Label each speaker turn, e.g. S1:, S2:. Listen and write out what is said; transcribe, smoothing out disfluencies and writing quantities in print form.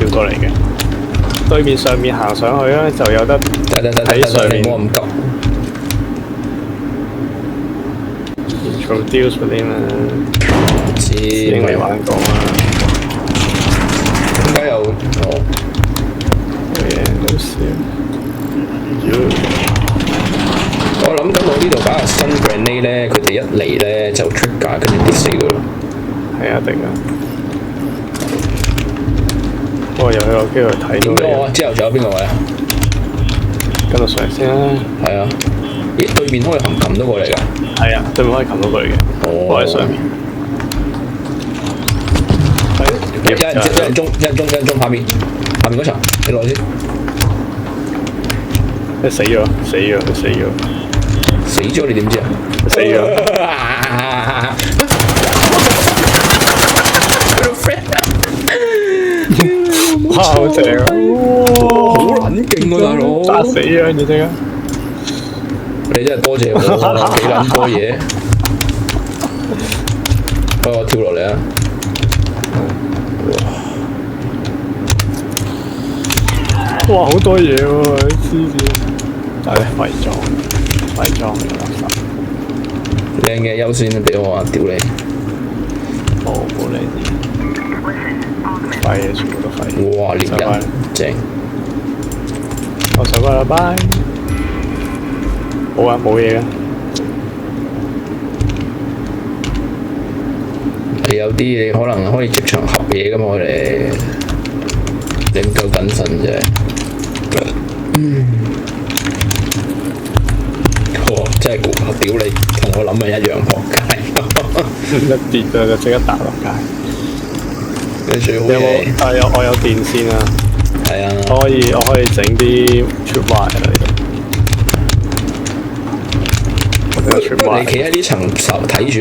S1: 跳過嚟嘅。對面上面行上去咧，就有得喺上面。
S2: 你唔好咁急。
S1: introduce 嗰啲嘛，
S2: 知
S1: 已經未玩過啦。
S2: 點解有
S1: 冇嘢好笑。
S2: 我諗緊我呢度擺個新 grenade 咧，佢哋一嚟咧就 trigger，跟住跌死佢咯。
S1: 係啊，定啊！我又有機會睇到你。
S2: 之後仲有邊個位啊？
S1: 跟到上嚟先啦。
S2: 係啊。咦？對面可以擒到過嚟㗎？
S1: 係啊，對面可以擒到佢嘅。我喺上面。
S2: 一人中下面嗰層，你落先。
S1: 佢死咗，
S2: 死咗你點知啊？
S1: 死咗。哇！好正啊！
S2: 好撚勁喎，大佬！
S1: 打死啊！你聽啊！
S2: 你真係多謝我，幾撚多嘢。我跳落嚟啊！
S1: 哇！好多嘢喎，黐線！但係廢裝嘅垃圾。
S2: 靚嘅優先俾我啊！屌你！
S1: 冇理啲。廢嘢全部都廢。
S2: 哇！獵人正。
S1: 我上返啦，拜。冇啊，冇嘢嘅。
S2: 有啲你可能可以即場合嘢㗎嘛，我哋你唔夠謹慎啫。真係屌你，同我諗嘅一樣仆街。
S1: 一跌就即刻打落街。
S2: 你最好嘢。
S1: 我有電線啊。
S2: 係啊。
S1: 我可以整啲 tripwire 喺度。
S2: 你企喺呢層睇住